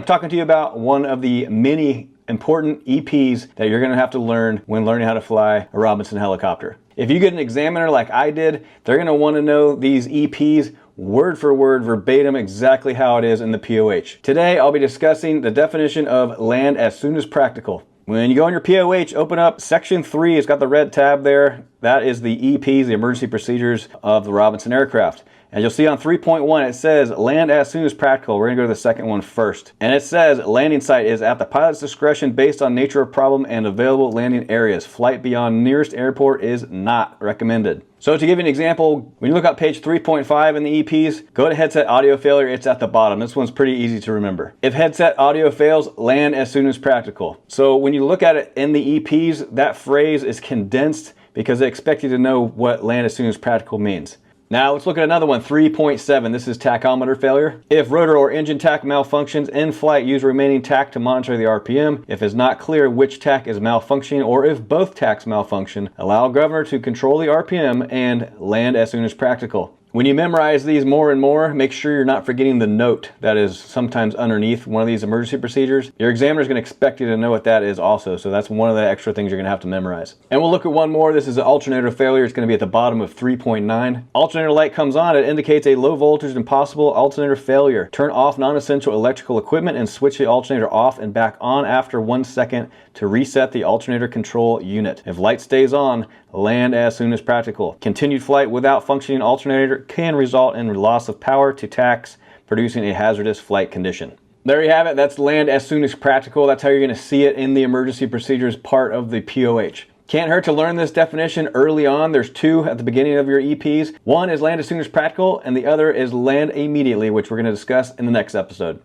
I'm talking to you about one of the many important EPs that you're going to have to learn when learning how to fly a Robinson helicopter. If you get an examiner like I did, they're going to want to know these EPs word for word, verbatim, exactly how it is in the POH. Today, I'll be discussing the definition of land as soon as practical. When you go in your POH, open up section 3. It's got the red tab there. That is the EPs, the emergency procedures of the Robinson aircraft. And you'll see on 3.1 it says land as soon as practical. We're going to go to the second one first. And it says landing site is at the pilot's discretion based on nature of problem and available landing areas. Flight beyond nearest airport is not recommended. So to give you an example, when you look up page 3.5 in the EPs, go to headset audio failure, it's at the bottom. This one's pretty easy to remember. If headset audio fails, land as soon as practical. So when you look at it in the EPs, that phrase is condensed because they expect you to know what land as soon as practical means. Now let's look at another one, 3.7. This is tachometer failure. If rotor or engine tach malfunctions in flight, use remaining tach to monitor the RPM. If it's not clear which tach is malfunctioning or if both tachs malfunction, allow governor to control the RPM and land as soon as practical. When you memorize these more and more, make sure you're not forgetting the note that is sometimes underneath one of these emergency procedures. Your examiner is going to expect you to know what that is also, so that's one of the extra things you're going to have to memorize. And we'll look at one more. This is an alternator failure. It's going to be at the bottom of 3.9. Alternator light comes on. It indicates a low voltage and possible alternator failure. Turn off non-essential electrical equipment and switch the alternator off and back on after 1 second to reset the alternator control unit. If light stays on, land as soon as practical. Continued flight without functioning alternator can result in loss of power to tachs, producing a hazardous flight condition. There you have it. That's land as soon as practical. That's how you're going to see it in the emergency procedures part of the POH. Can't hurt to learn this definition early on. There's two at the beginning of your EPs. One is land as soon as practical, and the other is land immediately, which we're going to discuss in the next episode.